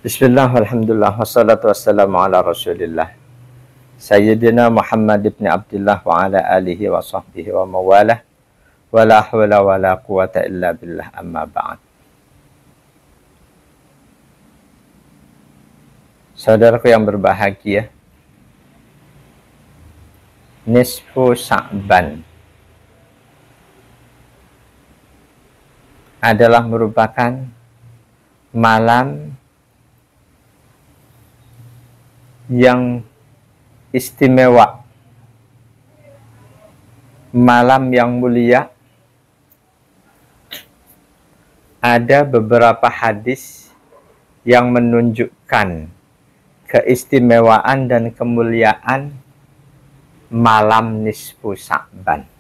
Bismillah, alhamdulillah, wassalatu wassalamu ala rasulillah Sayyidina Muhammad ibn Abdullah wa ala alihi wa sahbihi wa mawalah wa la hawla wa la quwata illa billah, amma ba'd. Saudaraku yang berbahagia, nisfu Sya'ban adalah merupakan malam yang istimewa, malam yang mulia. Ada beberapa hadis yang menunjukkan keistimewaan dan kemuliaan malam nisfu Sya'ban.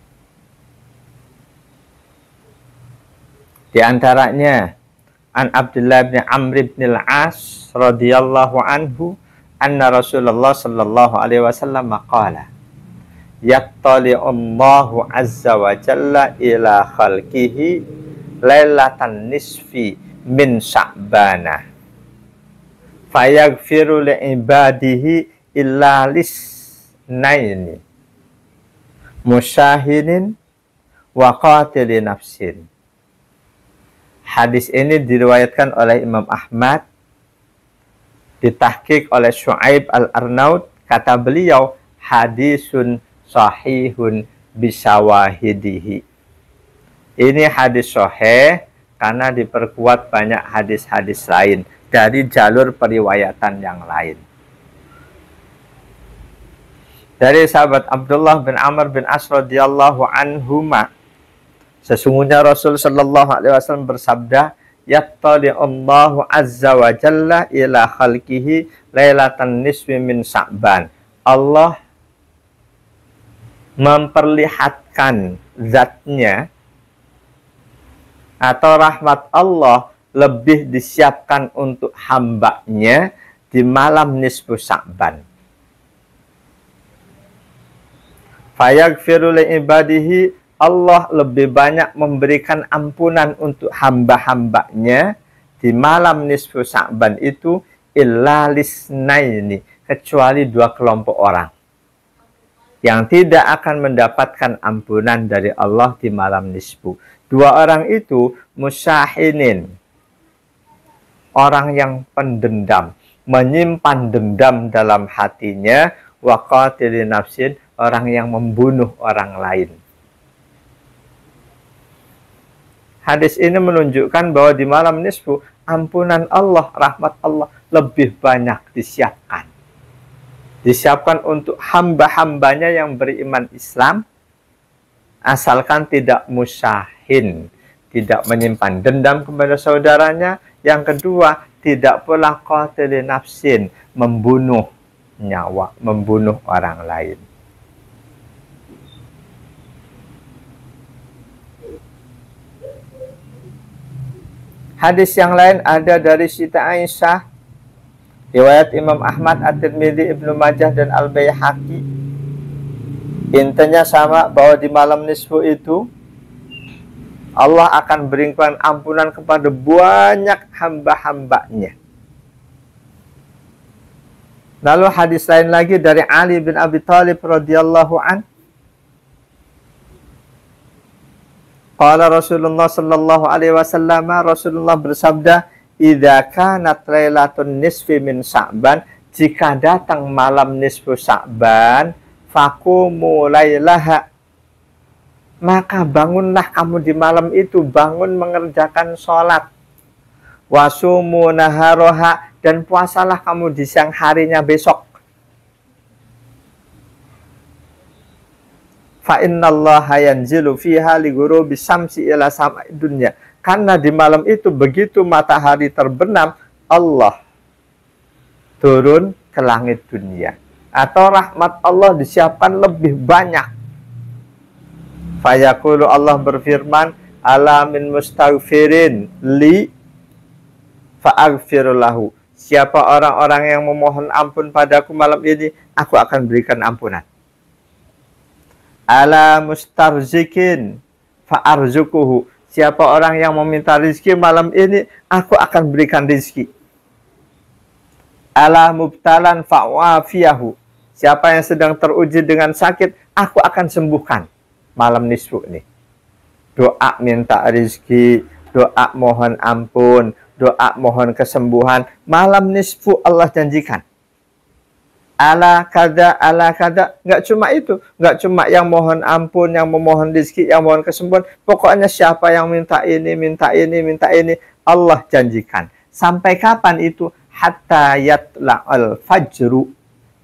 Di antaranya an Abdullah bin Amr bin al-As radhiyallahu anhu anna Rasulullah sallallahu alaihi wasallam qala yattali'ullahu azza wa jalla ila khalqihi lailatan nisfi min Sya'bana fayaghfiru li ibadihi illa lisnaini musyahinin wa qatili nafsin. Hadis ini diriwayatkan oleh Imam Ahmad, ditahqiq oleh Syu'aib al-Arnaud. Kata beliau, hadisun sahihun bisawahidihi. Ini hadis sahih karena diperkuat banyak hadis-hadis lain dari jalur periwayatan yang lain. Dari sahabat Abdullah bin Amr bin As radhiyallahu anhuma, sesungguhnya Rasul sallallahu alaihi wasallam bersabda, yattali'ullahu azza wa jalla ila khalqihi lailatan nisfi min Sya'ban. Allah memperlihatkan zatnya atau rahmat Allah lebih disiapkan untuk hambanya di malam nisfu Sya'ban. Fayaghfiru li ibadihi, Allah lebih banyak memberikan ampunan untuk hamba-hambanya di malam nisfu Sya'ban itu illa lisnaini, kecuali dua kelompok orang yang tidak akan mendapatkan ampunan dari Allah di malam nisfu. Dua orang itu musyahinin, orang yang pendendam, menyimpan dendam dalam hatinya, wa qatili nafsin, orang yang membunuh orang lain. Hadis ini menunjukkan bahwa di malam nisfu ampunan Allah, rahmat Allah lebih banyak disiapkan. Disiapkan untuk hamba-hambanya yang beriman Islam, asalkan tidak musyahin, tidak menyimpan dendam kepada saudaranya. Yang kedua, tidak pula qatili nafsin, membunuh nyawa, membunuh orang lain. Hadis yang lain ada dari Siti Aisyah, riwayat Imam Ahmad, At-Tirmidzi, Ibnu Majah, dan Al-Baihaqi. Intinya sama, bahwa di malam nisfu itu Allah akan berikan ampunan kepada banyak hamba-hambanya. Lalu hadis lain lagi dari Ali bin Abi Thalib radhiyallahu anhu. Qala Rasulullah sallallahu alaihi wasallam, Rasulullah bersabda, idza kanat lailatun nisfi min Sya'ban, jika datang malam nisfu Sya'ban, faqumu lailaha, maka bangunlah kamu di malam itu, bangun mengerjakan sholat. Wasumu naharoha, dan puasalah kamu di siang harinya besok. Fa innallaha yanzilu fiha li ghurubi syamsi ila sama'id dunya. Karena di malam itu begitu matahari terbenam, Allah turun ke langit dunia, atau rahmat Allah disiapkan lebih banyak. Fayaqulu, Allah berfirman, ala min mustaghfirin li fa'aghfirulahu. Siapa orang-orang yang memohon ampun padaku malam ini, aku akan berikan ampunan. Ala mustarzikin fa'arzukuhu. Siapa orang yang meminta rizki malam ini, aku akan berikan rizki. Ala mubtalan fa'wafiyahu. Siapa yang sedang teruji dengan sakit, aku akan sembuhkan. Malam nisfu ini. Doa minta rezeki, doa mohon ampun, doa mohon kesembuhan. Malam nisfu Allah janjikan. Ala kada, nggak cuma itu, nggak cuma yang mohon ampun, yang memohon rezeki, yang mohon kesembuhan. Pokoknya siapa yang minta ini, minta ini, minta ini, Allah janjikan. Sampai kapan itu? Hatta yatla'al fajru,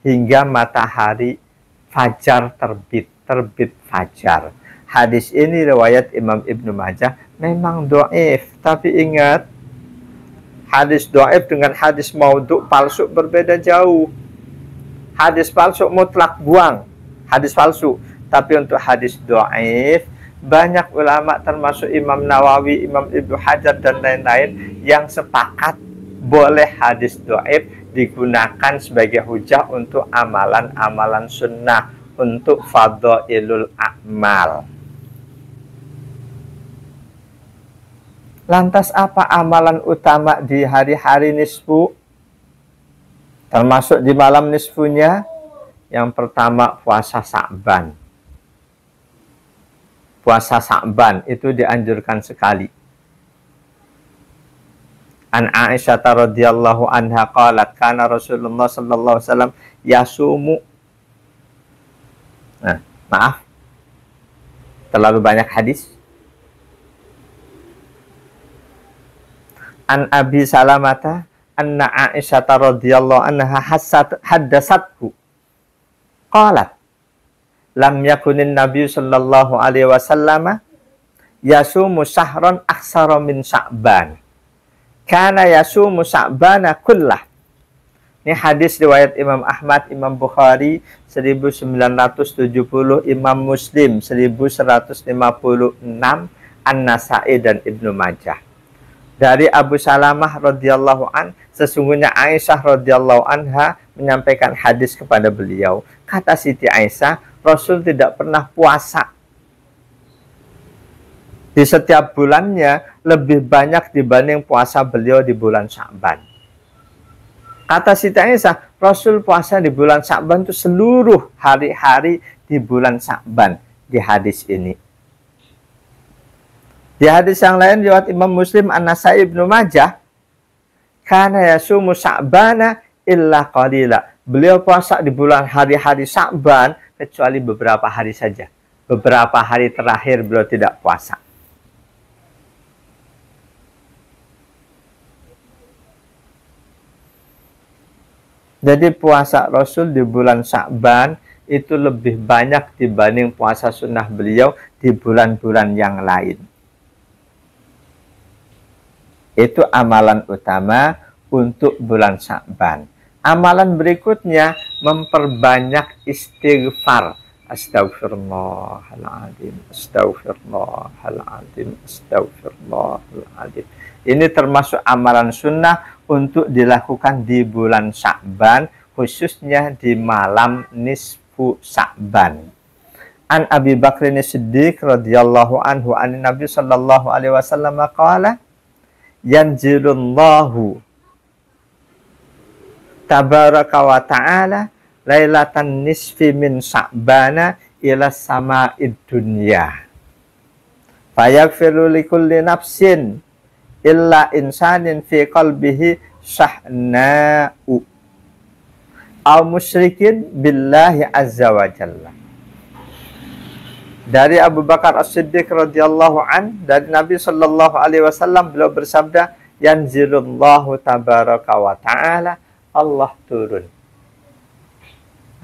hingga matahari fajar terbit fajar. Hadis ini riwayat Imam Ibnu Majah, memang dhaif, tapi ingat, hadis dhaif dengan hadis maudhu palsu berbeda jauh. Hadis palsu mutlak buang, hadis palsu. Tapi untuk hadis dhaif, banyak ulama termasuk Imam Nawawi, Imam Ibnu Hajar dan lain-lain yang sepakat boleh hadis dhaif digunakan sebagai hujah untuk amalan-amalan sunnah, untuk fadhailul a'mal. Lantas apa amalan utama di hari-hari nisfu? Termasuk di malam nisfunya, yang pertama puasa Sa'ban. Puasa Sa'ban itu dianjurkan sekali. An Aisyah radhiyallahu anha qalat kana Rasulullah sallallahu alaihi wasallam yasumu. Nah, maaf. Terlalu banyak hadis. An Abi Salamata anna Aisyah radhiyallahu anha haddatsathu qalat lam yakunin nabiy sallallahu alaihi wasallam yasumu syahran aksara min Sya'ban kana yasumu Sya'bana kullah. Ini hadis riwayat Imam Ahmad, Imam Bukhari 1970, Imam Muslim 1156, An-Nasa'i dan Ibnu Majah. Dari Abu Salamah radhiyallahu an, sesungguhnya Aisyah radhiyallahu anha menyampaikan hadis kepada beliau. Kata Siti Aisyah, Rasul tidak pernah puasa di setiap bulannya lebih banyak dibanding puasa beliau di bulan Sya'ban. Kata Siti Aisyah, Rasul puasa di bulan Sya'ban itu seluruh hari-hari di bulan Sya'ban di hadis ini. Di hadis yang lain riwayat Imam Muslim, An-Nasa'i, Ibnu Majah, kana yasumu Sya'bana illa qalila. Beliau puasa di bulan hari-hari Sya'ban kecuali beberapa hari saja. Beberapa hari terakhir beliau tidak puasa. Jadi puasa Rasul di bulan Sya'ban itu lebih banyak dibanding puasa sunnah beliau di bulan-bulan yang lain. Itu amalan utama untuk bulan Sya'ban. Amalan berikutnya memperbanyak istighfar. Astagfirullahaladzim, astagfirullahaladzim, astagfirullahaladzim. Ini termasuk amalan sunnah untuk dilakukan di bulan Sya'ban, khususnya di malam nisfu Sya'ban. An Abi Bakrin Siddiq radhiyallahu anhu an Nabi sallallahu alaihi wasallam qala yanzilullahu tabaraka wa ta'ala lailatan nisfi min Sya'bana ila sama'id dunya fayaghfiru likulli nafsin illa insanin fi qalbihi shahna'u aw musyrikin billahi azza wa jalla. Dari Abu Bakar As-Siddiq radhiyallahu an, dari Nabi sallallahu alaihi wasallam, beliau bersabda, yanzilullahu tabaraka wa ta'ala, Allah turun.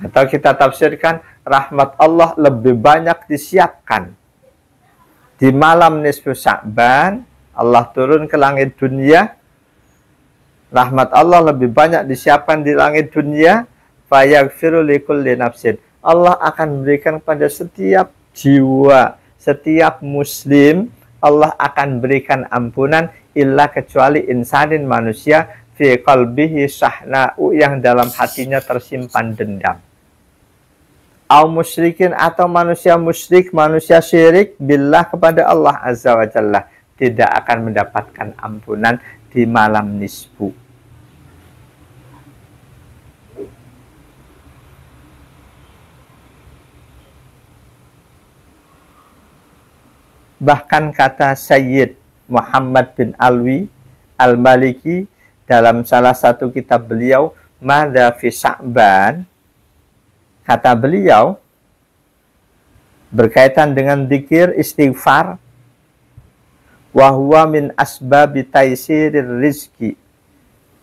Atau kita tafsirkan, rahmat Allah lebih banyak disiapkan di malam nisfu Sya'ban. Allah turun ke langit dunia, rahmat Allah lebih banyak disiapkan di langit dunia, fayaghfiru likulli nafsin. Allah akan berikan pada setiap jiwa, setiap muslim, Allah akan berikan ampunan illa kecuali insanin manusia fi qalbihi sahna'u, yang dalam hatinya tersimpan dendam. Au musyrikin, atau manusia musyrik, manusia syirik billah kepada Allah azza wa jalla, tidak akan mendapatkan ampunan di malam nisfu. Bahkan kata Sayyid Muhammad bin Alwi Al-Maliki dalam salah satu kitab beliau, Madza fi Sya'ban, kata beliau berkaitan dengan zikir istighfar, wa huwa min asbabi taisirir rizki.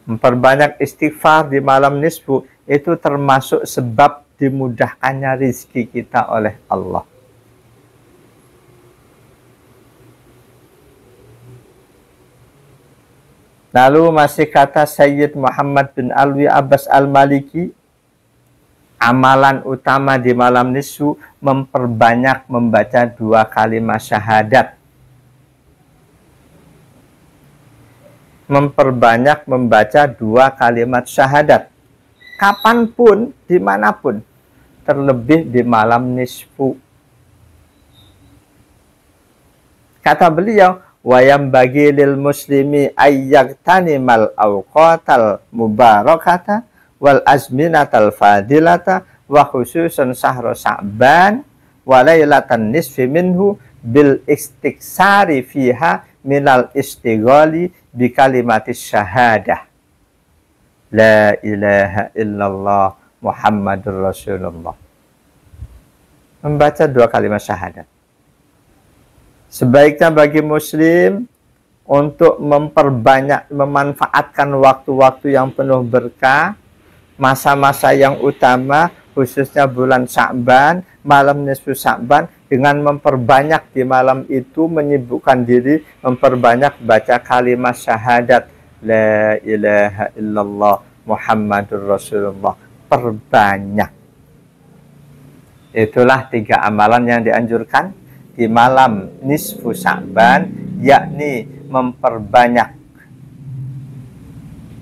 Memperbanyak istighfar di malam nisfu itu termasuk sebab dimudahkannya rizki kita oleh Allah. Lalu masih kata Sayyid Muhammad bin Alwi Abbas Al-Maliki, amalan utama di malam nisfu memperbanyak membaca 2 kalimat syahadat. Memperbanyak membaca 2 kalimat syahadat. Kapanpun, dimanapun. Terlebih di malam nisfu. Kata beliau, wayam bagi lil muslimi ayyagtanimal awqatal mubarakata wal azminatal fadilata wa khususan sahra Sya'ban wa lailatan nisfi minhu bil istiksari fiha minal istighali bi kalimatis syahadah la ilaha illallah Muhammadur Rasulullah. Membaca 2 kalimat syahadat. Sebaiknya bagi muslim untuk memperbanyak, memanfaatkan waktu-waktu yang penuh berkah, masa-masa yang utama, khususnya bulan Sya'ban, malam nisfu Sya'ban, dengan memperbanyak di malam itu, menyibukkan diri, memperbanyak baca kalimat syahadat, la ilaha illallah Muhammadur Rasulullah. Perbanyak. Itulah 3 amalan yang dianjurkan di malam nisfu Sya'ban, yakni memperbanyak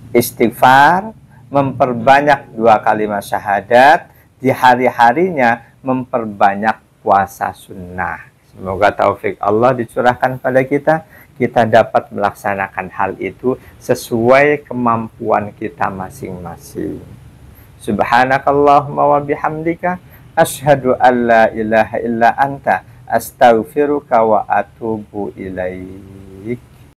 istighfar, memperbanyak 2 kalimat syahadat, di hari-harinya memperbanyak puasa sunnah. Semoga taufik Allah dicurahkan pada kita, kita dapat melaksanakan hal itu sesuai kemampuan kita masing-masing. Subhanakallahumma wa bihamdika asyhadu an la ilaha illa anta astaghfiruka wa atubu ilaik.